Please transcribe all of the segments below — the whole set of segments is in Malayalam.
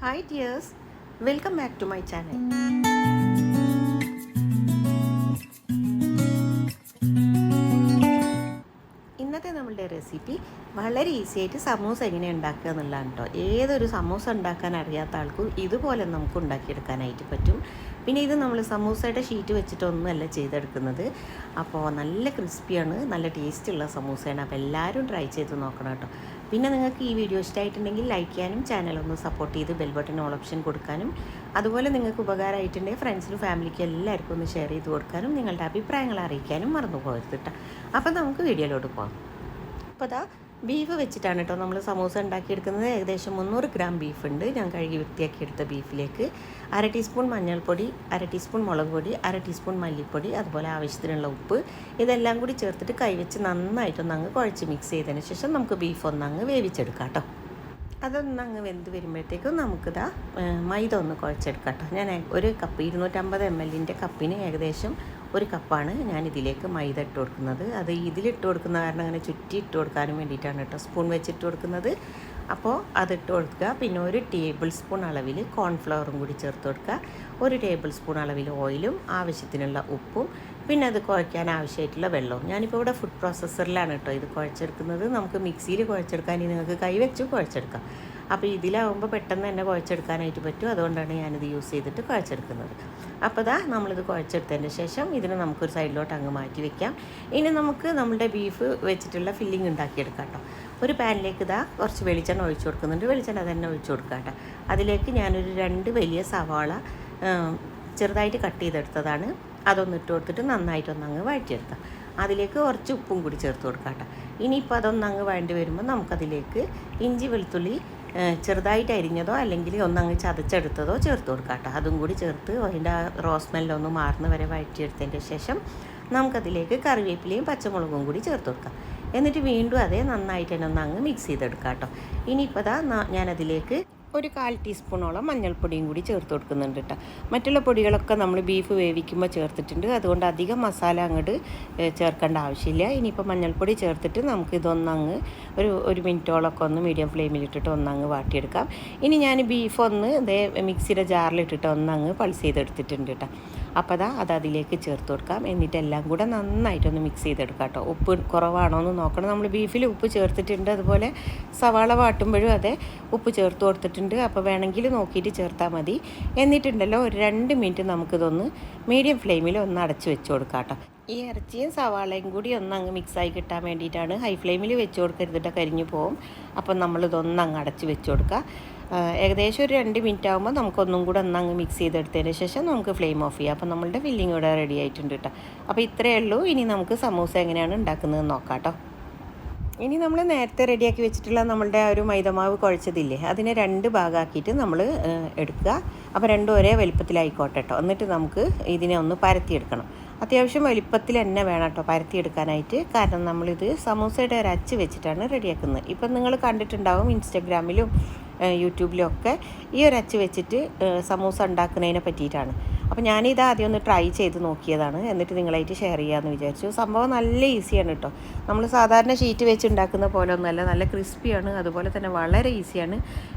Hi dears, welcome back to my channel. ഇന്നത്തെ നമ്മളുടെ റെസിപ്പി വളരെ ഈസി ആയിട്ട് സമൂസ എങ്ങനെ ഉണ്ടാക്കുക എന്നുള്ളതാണ് കേട്ടോ. ഏതൊരു സമൂസ ഉണ്ടാക്കാൻ അറിയാത്ത ആൾക്കും ഇതുപോലെ നമുക്ക് ഉണ്ടാക്കിയെടുക്കാനായിട്ട് പറ്റും. പിന്നെ ഇത് നമ്മൾ സമൂസയുടെ ഷീറ്റ് വെച്ചിട്ടൊന്നുമല്ല ചെയ്തെടുക്കുന്നത്. അപ്പോൾ നല്ല ക്രിസ്പിയാണ്, നല്ല ടേസ്റ്റുള്ള സമൂസയാണ്. അപ്പോൾ എല്ലാവരും ട്രൈ ചെയ്ത് നോക്കണം കേട്ടോ. പിന്നെ നിങ്ങൾക്ക് ഈ വീഡിയോ ഇഷ്ടമായിട്ടുണ്ടെങ്കിൽ ലൈക്ക് ചെയ്യാനും ചാനലൊന്ന് സപ്പോർട്ട് ചെയ്ത് ബെൽ ബട്ടൺ ഓൾ ഓപ്ഷൻ കൊടുക്കാനും, അതുപോലെ നിങ്ങൾക്ക് ഉപകാരമായിട്ടുണ്ടെങ്കിൽ ഫ്രണ്ട്സിനും ഫാമിലിക്കും എല്ലാവർക്കും ഒന്ന് ഷെയർ ചെയ്ത് കൊടുക്കാനും, നിങ്ങളുടെ അഭിപ്രായങ്ങൾ അറിയിക്കാനും മറന്നു പോകരുത് കേട്ടോ. അപ്പോൾ നമുക്ക് വീഡിയോയിലോട്ട് പോകാം. അപ്പോൾ അതാ ബീഫ് വെച്ചിട്ടാണ് കേട്ടോ നമ്മൾ സമൂസ ഉണ്ടാക്കിയെടുക്കുന്നത്. ഏകദേശം 300 ഗ്രാം ബീഫുണ്ട്. ഞാൻ കഴുകി വൃത്തിയാക്കിയെടുത്ത ബീഫിലേക്ക് 1/2 ടീസ്പൂൺ മഞ്ഞൾപ്പൊടി, 1/2 ടീസ്പൂൺ മുളക് പൊടി, 1/2 ടീസ്പൂൺ മല്ലിപ്പൊടി, അതുപോലെ ആവശ്യത്തിനുള്ള ഉപ്പ്, ഇതെല്ലാം കൂടി ചേർത്തിട്ട് കൈവച്ച് നന്നായിട്ടൊന്നങ്ങ് കുഴച്ച് മിക്സ് ചെയ്തതിന് ശേഷം നമുക്ക് ബീഫ് ഒന്നങ്ങ് വേവിച്ചെടുക്കാം കേട്ടോ. അതൊന്നങ്ങ് വെന്ത് വരുമ്പോഴത്തേക്കും നമുക്കിതാ മൈദ ഒന്ന് കുഴച്ചെടുക്കാം കേട്ടോ. ഞാൻ ഒരു കപ്പ് 250 ml കപ്പിന് ഏകദേശം 1 കപ്പാണ് ഞാൻ ഇതിലേക്ക് മൈദ ഇട്ട് കൊടുക്കുന്നത്. അത് ഇതിലിട്ട് കൊടുക്കുന്ന കാരണം അങ്ങനെ ചുറ്റി ഇട്ട് കൊടുക്കാനും വേണ്ടിയിട്ടാണ് കേട്ടോ സ്പൂൺ വെച്ചിട്ട് കൊടുക്കുന്നത്. അപ്പോൾ അതിട്ട് കൊടുക്കുക. പിന്നെ 1 ടേബിൾ സ്പൂൺ അളവിൽ കോൺഫ്ലവറും കൂടി ചേർത്ത് കൊടുക്കുക. 1 ടേബിൾ സ്പൂൺ അളവിൽ ഓയിലും, ആവശ്യത്തിനുള്ള ഉപ്പും, പിന്നെ അത് കുഴയ്ക്കാൻ ആവശ്യമായിട്ടുള്ള വെള്ളവും. ഞാനിപ്പോൾ ഇവിടെ ഫുഡ് പ്രോസസ്സറിലാണ് കേട്ടോ ഇത് കുഴച്ചെടുക്കുന്നത്. നമുക്ക് മിക്സിയിൽ കുഴച്ചെടുക്കാൻ നിങ്ങൾക്ക് കൈ വെച്ച് കുഴച്ചെടുക്കാം. അപ്പോൾ ഇതിലാവുമ്പോൾ പെട്ടെന്ന് തന്നെ കുഴച്ചെടുക്കാനായിട്ട് പറ്റും. അതുകൊണ്ടാണ് ഞാനിത് യൂസ് ചെയ്തിട്ട് കുഴച്ചെടുക്കുന്നത്. അപ്പോൾ ഇതാ നമ്മളിത് കുഴച്ചെടുത്തതിന് ശേഷം ഇതിന് നമുക്കൊരു സൈഡിലോട്ട് അങ്ങ് മാറ്റി വെക്കാം. ഇനി നമുക്ക് നമ്മുടെ ബീഫ് വെച്ചിട്ടുള്ള ഫില്ലിങ് ഉണ്ടാക്കിയെടുക്കാം കേട്ടോ. ഒരു പാനിലേക്ക് ഇതാ കുറച്ച് വെളിച്ചെണ്ണ ഒഴിച്ചു കൊടുക്കുന്നുണ്ട്. വെളിച്ചെണ്ണ തന്നെ ഒഴിച്ചു കൊടുക്കാം കേട്ടോ. അതിലേക്ക് ഞാനൊരു 2 വലിയ സവാള ചെറുതായിട്ട് കട്ട് ചെയ്തെടുത്തതാണ്. അതൊന്ന് ഇട്ട് കൊടുത്തിട്ട് നന്നായിട്ടൊന്നങ്ങ് വഴറ്റിയെടുക്കാം. അതിലേക്ക് കുറച്ച് ഉപ്പും കൂടി ചേർത്ത് കൊടുക്കാം കേട്ടോ. ഇനിയിപ്പോൾ അതൊന്നങ്ങ് വഴണ്ടി വരുമ്പോൾ നമുക്കതിലേക്ക് ഇഞ്ചി വെളുത്തുള്ളി ചെറുതായിട്ട് അരിഞ്ഞതോ അല്ലെങ്കിൽ ഒന്നങ്ങ് ചതച്ചെടുത്തതോ ചേർത്ത് കൊടുക്കാം കേട്ടോ. അതും കൂടി ചേർത്ത് അതിൻ്റെ റോ സ്മെല്ലൊന്ന് മാറുന്ന വരെ വഴറ്റിയെടുത്തതിൻ്റെ ശേഷം നമുക്കതിലേക്ക് കറിവേപ്പിലയും പച്ചമുളകും കൂടി ചേർത്ത് കൊടുക്കാം. എന്നിട്ട് വീണ്ടും അതേ നന്നായിട്ട് തന്നെ ഒന്നങ്ങ് മിക്സ് ചെയ്തെടുക്കാം കേട്ടോ. ഇനിയിപ്പോൾ ദാ ഞാനതിലേക്ക് ഒരു 1/4 ടീസ്പൂണോളം മഞ്ഞൾപ്പൊടിയും കൂടി ചേർത്ത് കൊടുക്കുന്നുണ്ട് കേട്ടോ. മറ്റുള്ള പൊടികളൊക്കെ നമ്മൾ ബീഫ് വേവിക്കുമ്പോൾ ചേർത്തിട്ടുണ്ട്. അതുകൊണ്ട് അധികം മസാല അങ്ങോട്ട് ചേർക്കേണ്ട ആവശ്യമില്ല. ഇനിയിപ്പോൾ മഞ്ഞൾപ്പൊടി ചേർത്തിട്ട് നമുക്കിതൊന്നങ്ങ് ഒരു മിനിറ്റോളമൊക്കെ ഒന്ന് മീഡിയം ഫ്ലെയിമിലിട്ടിട്ട് ഒന്നങ്ങ് വാട്ടിയെടുക്കാം. ഇനി ഞാൻ ബീഫ് ഒന്ന് ഇതേ മിക്സിയുടെ ജാറിലിട്ടിട്ട് ഒന്നങ്ങ് പൾസ് ചെയ്തെടുത്തിട്ടുണ്ട് കേട്ടോ. അപ്പോൾ അത് അതിലേക്ക് ചേർത്ത് കൊടുക്കാം. എന്നിട്ട് എല്ലാം കൂടെ നന്നായിട്ടൊന്ന് മിക്സ് ചെയ്തെടുക്കാം കേട്ടോ. ഉപ്പ് കുറവാണോ എന്ന് നോക്കണം. നമ്മൾ ബീഫിൽ ഉപ്പ് ചേർത്തിട്ടുണ്ട്. അതുപോലെ സവാള വാട്ടുമ്പോഴും അതെ ഉപ്പ് ചേർത്ത് കൊടുത്തിട്ടുണ്ട്. അപ്പോൾ വേണമെങ്കിൽ നോക്കിയിട്ട് ചേർത്താൽ മതി. എന്നിട്ടുണ്ടല്ലോ ഒരു 2 മിനിറ്റ് നമുക്കിതൊന്ന് മീഡിയം ഫ്ലെയിമിൽ ഒന്ന് അടച്ച് വെച്ച് കൊടുക്കാം കേട്ടോ. ഈ ഇറച്ചിയും സവാളയും കൂടി ഒന്നങ്ങ് മിക്സായി കിട്ടാൻ വേണ്ടിയിട്ടാണ്. ഹൈ ഫ്ലെയിമിൽ വെച്ച് കൊടുക്കരുതിട്ട് കരിഞ്ഞു പോകും. അപ്പം നമ്മളിതൊന്നങ്ങ് അടച്ച് വെച്ച് കൊടുക്കുക. ഏകദേശം ഒരു 2 മിനിറ്റ് ആകുമ്പോൾ നമുക്കൊന്നും കൂടെ ഒന്നങ്ങ് മിക്സ് ചെയ്തെടുത്തതിന് ശേഷം നമുക്ക് ഫ്ലെയിം ഓഫ് ചെയ്യാം. അപ്പോൾ നമ്മളുടെ ഫില്ലിംഗ് ഇവിടെ റെഡി ആയിട്ടുണ്ട് കേട്ടോ. അപ്പോൾ ഇത്രയേ ഉള്ളൂ. ഇനി നമുക്ക് സമൂസ എങ്ങനെയാണ് ഉണ്ടാക്കുന്നത് നോക്കാം കേട്ടോ. ഇനി നമ്മൾ നേരത്തെ റെഡിയാക്കി വെച്ചിട്ടുള്ള നമ്മളുടെ ആ ഒരു മൈദമാവ് കുഴച്ചതില്ലേ, അതിനെ 2 ഭാഗമാക്കിയിട്ട് നമ്മൾ എടുക്കുക. അപ്പോൾ രണ്ടും ഒരേ വലിപ്പത്തിലായിക്കോട്ടെ കേട്ടോ. എന്നിട്ട് നമുക്ക് ഇതിനെ ഒന്ന് പരത്തിയെടുക്കണം. അത്യാവശ്യം വലിപ്പത്തിൽ തന്നെ വേണം കേട്ടോ പരത്തിയെടുക്കാനായിട്ട്. കാരണം നമ്മളിത് സമൂസയുടെ ഒരു അച്ച് വെച്ചിട്ടാണ് റെഡിയാക്കുന്നത്. ഇപ്പം നിങ്ങൾ കണ്ടിട്ടുണ്ടാവും ഇൻസ്റ്റഗ്രാമിലും യൂട്യൂബിലും ഒക്കെ ഈ ഒരു അച്ച് വെച്ചിട്ട് സമൂസ ഉണ്ടാക്കുന്നതിനെ പറ്റിയിട്ടാണ്. അപ്പോൾ ഞാനിത് ആദ്യം ഒന്ന് ട്രൈ ചെയ്ത് നോക്കിയതാണ്. എന്നിട്ട് നിങ്ങളായിട്ട് ഷെയർ ചെയ്യാമെന്ന് വിചാരിച്ചു. സംഭവം നല്ല ഈസിയാണ് കേട്ടോ. നമ്മൾ സാധാരണ ഷീറ്റ് വെച്ച് ഉണ്ടാക്കുന്ന പോലെ ഒന്നുമല്ല, നല്ല ക്രിസ്പിയാണ്. അതുപോലെ തന്നെ വളരെ ഈസിയാണ്.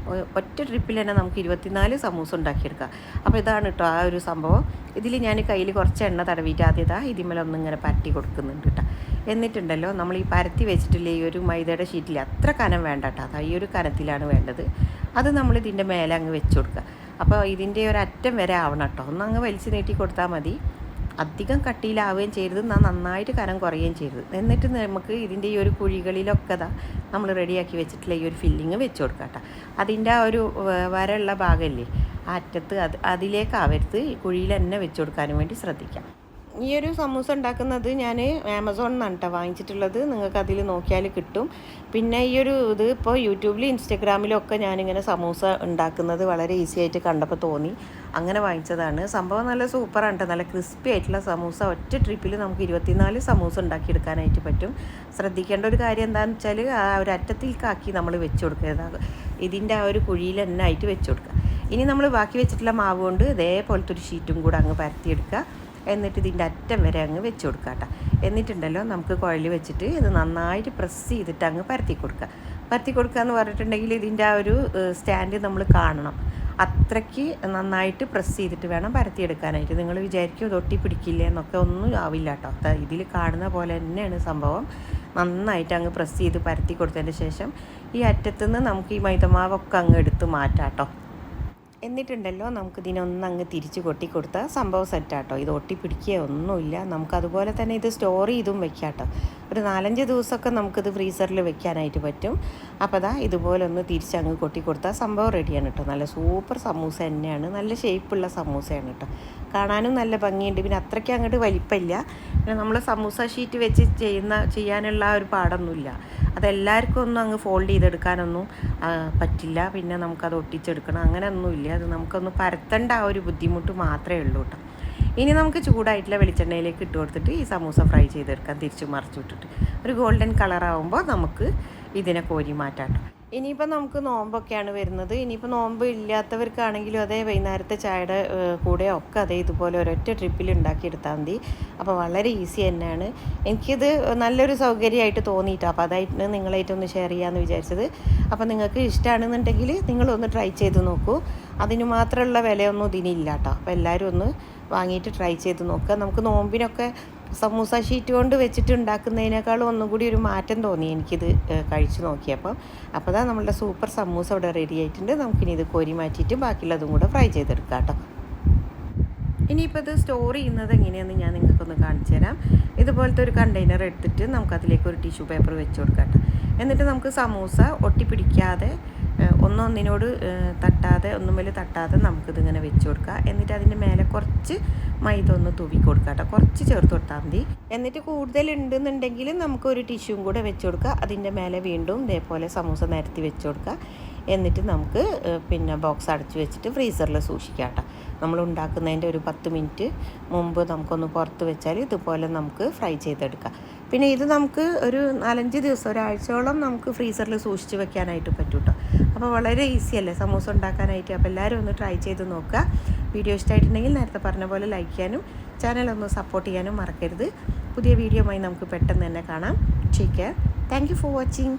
ഒറ്റ ട്രിപ്പിൽ തന്നെ നമുക്ക് 24 സമൂസ ഉണ്ടാക്കിയെടുക്കാം. അപ്പോൾ ഇതാണ് കേട്ടോ ആ ഒരു സംഭവം. ഇതിൽ ഞാൻ കയ്യിൽ കുറച്ച് എണ്ണ തടവിയിട്ട് ആദ്യതാ ഇതിന്മേലൊന്നിങ്ങനെ പരത്തി കൊടുക്കുന്നുണ്ട് കേട്ടോ. എന്നിട്ടുണ്ടല്ലോ നമ്മൾ ഈ പരത്തി വെച്ചിട്ടില്ലേ ഈ ഒരു മൈദയുടെ ഷീറ്റിൽ അത്ര കനം വേണ്ട കേട്ടോ. അതാ ഈ ഒരു കനത്തിലാണ് വേണ്ടത്. അത് നമ്മൾ ഇതിൻ്റെ മേലെ അങ്ങ് വെച്ച് കൊടുക്കുക. അപ്പോൾ ഇതിൻ്റെ ഒരു അറ്റം വരെ ആവണം കേട്ടോ. ഒന്നങ്ങ് വലിച്ച് നീട്ടി കൊടുത്താൽ മതി. അധികം കട്ടിയിലാവുകയും ചെയ്യരുത്, നന്നായിട്ട് കനം കുറയുകയും ചെയ്യരുത്. എന്നിട്ട് നമുക്ക് ഇതിൻ്റെ ഈ ഒരു കുഴികളിലൊക്കെ നമ്മൾ റെഡിയാക്കി വെച്ചിട്ടുള്ള ഈ ഒരു ഫില്ലിങ് വെച്ച് കൊടുക്കാം കേട്ടോ. അതിൻ്റെ ആ ഒരു വരയുള്ള ഭാഗമല്ലേ ആ അറ്റത്ത് അതിലേക്കാവരുത്, ഈ കുഴിയിൽ തന്നെ വെച്ച് കൊടുക്കാനും വേണ്ടി ശ്രദ്ധിക്കാം. ഈ ഒരു സമൂസ ഉണ്ടാക്കുന്നത് ഞാൻ ആമസോണിൽ നിന്നാണ് കേട്ടോ വാങ്ങിച്ചിട്ടുള്ളത്. നിങ്ങൾക്ക് അതിൽ നോക്കിയാൽ കിട്ടും. പിന്നെ ഈ ഒരു ഇത് ഇപ്പോൾ യൂട്യൂബിലും ഇൻസ്റ്റഗ്രാമിലും ഒക്കെ ഞാനിങ്ങനെ സമൂസ ഉണ്ടാക്കുന്നത് വളരെ ഈസി ആയിട്ട് കണ്ടപ്പോൾ തോന്നി, അങ്ങനെ വാങ്ങിച്ചതാണ്. സംഭവം നല്ല സൂപ്പറാണ് കേട്ടോ. നല്ല ക്രിസ്പി ആയിട്ടുള്ള സമൂസ ഒറ്റ ട്രിപ്പിൽ നമുക്ക് 24 സമൂസ ഉണ്ടാക്കിയെടുക്കാനായിട്ട് പറ്റും. ശ്രദ്ധിക്കേണ്ട ഒരു കാര്യം എന്താണെന്ന് വെച്ചാൽ ആ ഒരു അറ്റത്തിലേക്കാക്കി നമ്മൾ വെച്ച് കൊടുക്കുക. ഇതിൻ്റെ ആ ഒരു കുഴിയിൽ തന്നെ ആയിട്ട് വെച്ച് കൊടുക്കുക. ഇനി നമ്മൾ ബാക്കി വെച്ചിട്ടുള്ള മാവ് കൊണ്ട് ഇതേപോലത്തെ ഒരു ഷീറ്റും കൂടെ അങ്ങ് പരത്തിയെടുക്കുക. എന്നിട്ട് ഇതിൻ്റെ അറ്റം വരെ അങ്ങ് വെച്ച് കൊടുക്കുക കേട്ടോ. എന്നിട്ടുണ്ടല്ലോ നമുക്ക് കുഴൽ വെച്ചിട്ട് ഇത് നന്നായിട്ട് പ്രസ് ചെയ്തിട്ട് അങ്ങ് പരത്തി കൊടുക്കുക. പരത്തി കൊടുക്കുക എന്ന് പറഞ്ഞിട്ടുണ്ടെങ്കിൽ ഇതിൻ്റെ ആ ഒരു സ്റ്റാൻഡ് നമ്മൾ കാണണം. അത്രയ്ക്ക് നന്നായിട്ട് പ്രസ് ചെയ്തിട്ട് വേണം പരത്തിയെടുക്കാനായിട്ട്. നിങ്ങൾ വിചാരിക്കും ഇത് ഒട്ടി പിടിക്കില്ല എന്നൊക്കെ, ഒന്നും ആവില്ല കേട്ടോ. ഇതിൽ കാണുന്ന പോലെ തന്നെയാണ് സംഭവം. നന്നായിട്ട് അങ്ങ് പ്രസ് ചെയ്ത് പരത്തി കൊടുത്തതിന് ശേഷം ഈ അറ്റത്തുനിന്ന് നമുക്ക് ഈ മൈദമാവൊക്കെ അങ്ങ് എടുത്ത് മാറ്റാം കേട്ടോ. എന്നിട്ടുണ്ടല്ലോ നമുക്കിതിനൊന്നങ്ങ് തിരിച്ച് കൊട്ടി കൊടുത്താൽ സംഭവം സെറ്റാട്ടോ. ഇത് ഒട്ടിപ്പിടിക്കുകയോ ഒന്നുമില്ല. നമുക്കതുപോലെ തന്നെ ഇത് സ്റ്റോർ ചെയ്തും വെക്കാം കേട്ടോ. ഒരു 4-5 ദിവസമൊക്കെ നമുക്കിത് ഫ്രീസറിൽ വെക്കാനായിട്ട് പറ്റും. അപ്പോൾ അതാ ഇതുപോലെ ഒന്ന് തിരിച്ചങ്ങ് കൊട്ടി കൊടുത്താൽ സംഭവം റെഡിയാണ് കേട്ടോ. നല്ല സൂപ്പർ സമൂസ തന്നെയാണ്. നല്ല ഷേപ്പുള്ള സമൂസയാണ് കേട്ടോ. കാണാനും നല്ല ഭംഗിയുണ്ട്. പിന്നെ അത്രയ്ക്ക് അങ്ങോട്ട് വലിപ്പമില്ല. പിന്നെ നമ്മൾ സമൂസ ഷീറ്റ് വെച്ച് ചെയ്യാനുള്ള ഒരു പാടൊന്നുമില്ല. അതെല്ലാവർക്കും ഒന്നും അങ്ങ് ഫോൾഡ് ചെയ്തെടുക്കാനൊന്നും പറ്റില്ല. പിന്നെ നമുക്കത് ഒട്ടിച്ചെടുക്കണം അങ്ങനെയൊന്നുമില്ല. അത് നമുക്കൊന്ന് പരത്തേണ്ട ആ ഒരു ബുദ്ധിമുട്ട് മാത്രമേ ഉള്ളൂ കേട്ടോ. ഇനി നമുക്ക് ചൂടായിട്ടുള്ള വെളിച്ചെണ്ണയിലേക്ക് ഇട്ട് കൊടുത്തിട്ട് ഈ സമൂസ ഫ്രൈ ചെയ്തെടുക്കാം. തിരിച്ച് മറിച്ച് വിട്ടിട്ട് ഒരു ഗോൾഡൻ കളറാകുമ്പോൾ നമുക്ക് ഇതിനെ കോരി മാറ്റാം കേട്ടോ. ഇനിയിപ്പോൾ നമുക്ക് നോമ്പൊക്കെയാണ് വരുന്നത്. ഇനിയിപ്പോൾ നോമ്പ് ഇല്ലാത്തവർക്കാണെങ്കിലും അതേ വൈകുന്നേരത്തെ ചായയുടെ കൂടെ ഒക്കെ അതേ ഇതുപോലെ ഒരൊറ്റ ട്രിപ്പിൽ ഉണ്ടാക്കിയെടുത്താൽ മതി. അപ്പോൾ വളരെ ഈസി തന്നെയാണ്. എനിക്കിത് നല്ലൊരു സൗകര്യമായിട്ട് തോന്നിയിട്ടോ. അപ്പോൾ അതായിട്ട് നിങ്ങളായിട്ടൊന്ന് ഷെയർ ചെയ്യാമെന്ന് വിചാരിച്ചത്. അപ്പോൾ നിങ്ങൾക്ക് ഇഷ്ടമാണെന്നുണ്ടെങ്കിൽ നിങ്ങളൊന്ന് ട്രൈ ചെയ്ത് നോക്കൂ. അതിന് മാത്രമുള്ള വിലയൊന്നും ഇതിനില്ല കേട്ടോ. അപ്പോൾ എല്ലാവരും ഒന്ന് വാങ്ങിയിട്ട് ട്രൈ ചെയ്ത് നോക്കുക. നമുക്ക് നോമ്പിനൊക്കെ സമൂസ ഷീറ്റ് കൊണ്ട് വെച്ചിട്ട് ഉണ്ടാക്കുന്നതിനേക്കാളും ഒന്നും കൂടി ഒരു മാറ്റം തോന്നി എനിക്കിത് കഴിച്ച് നോക്കിയപ്പോൾ. അപ്പോൾ അതാ നമ്മളുടെ സൂപ്പർ സമൂസ ഇവിടെ റെഡി ആയിട്ടുണ്ട്. നമുക്കിനി ഇത് കോരി മാറ്റിയിട്ട് ബാക്കിയുള്ളതും കൂടെ ഫ്രൈ ചെയ്തെടുക്കാം കേട്ടോ. ഇനിയിപ്പോൾ ഇത് സ്റ്റോർ ചെയ്യുന്നത് എങ്ങനെയാണെന്ന് ഞാൻ നിങ്ങൾക്കൊന്ന് കാണിച്ചു തരാം. ഇതുപോലത്തെ ഒരു കണ്ടെയ്നർ എടുത്തിട്ട് നമുക്കതിലേക്ക് ഒരു ടിഷ്യൂ പേപ്പർ വെച്ച് കൊടുക്കാം കേട്ടോ. എന്നിട്ട് നമുക്ക് സമൂസ ഒട്ടിപ്പിടിക്കാതെ ഒന്നൊന്നിനോട് തട്ടാതെ ഒന്നുമേൽ തട്ടാതെ നമുക്കിതിങ്ങനെ വെച്ച് കൊടുക്കുക. എന്നിട്ട് അതിൻ്റെ മേലെ കുറച്ച് മൈദ ഒന്ന് തൂവി കൊടുക്കുക കേട്ടോ. കുറച്ച് ചേർത്ത് കൊടുത്താൽ മതി. എന്നിട്ട് കൂടുതലുണ്ടെന്നുണ്ടെങ്കിൽ നമുക്കൊരു ടിഷ്യൂം കൂടെ വെച്ച് കൊടുക്കുക. അതിൻ്റെ മേലെ വീണ്ടും ഇതേപോലെ സമൂസ നിരത്തി വെച്ച് കൊടുക്കുക. എന്നിട്ട് നമുക്ക് പിന്നെ ബോക്സ് അടച്ച് വെച്ചിട്ട് ഫ്രീസറിൽ സൂക്ഷിക്കാം കേട്ടോ. നമ്മൾ ഉണ്ടാക്കുന്നതിൻ്റെ ഒരു 10 മിനിറ്റ് മുമ്പ് നമുക്കൊന്ന് പുറത്ത് വെച്ചാൽ ഇതുപോലെ നമുക്ക് ഫ്രൈ ചെയ്തെടുക്കാം. പിന്നെ ഇത് നമുക്ക് ഒരു 4-5 ദിവസം ഒരാഴ്ചയോളം നമുക്ക് ഫ്രീസറിൽ സൂക്ഷിച്ച് വെക്കാനായിട്ട് പറ്റും കേട്ടോ. അപ്പോൾ വളരെ ഈസി അല്ലേ സമൂസ ഉണ്ടാക്കാനായിട്ട്. അപ്പോൾ എല്ലാവരും ഒന്ന് ട്രൈ ചെയ്ത് നോക്കുക. വീഡിയോ ഇഷ്ടമായിട്ടുണ്ടെങ്കിൽ നേരത്തെ പറഞ്ഞ പോലെ ലൈക്ക് ചെയ്യാനും ചാനലൊന്ന് സപ്പോർട്ട് ചെയ്യാനും മറക്കരുത്. പുതിയ വീഡിയോയുമായി നമുക്ക് പെട്ടെന്ന് തന്നെ കാണാം. Take care. Thank you for watching.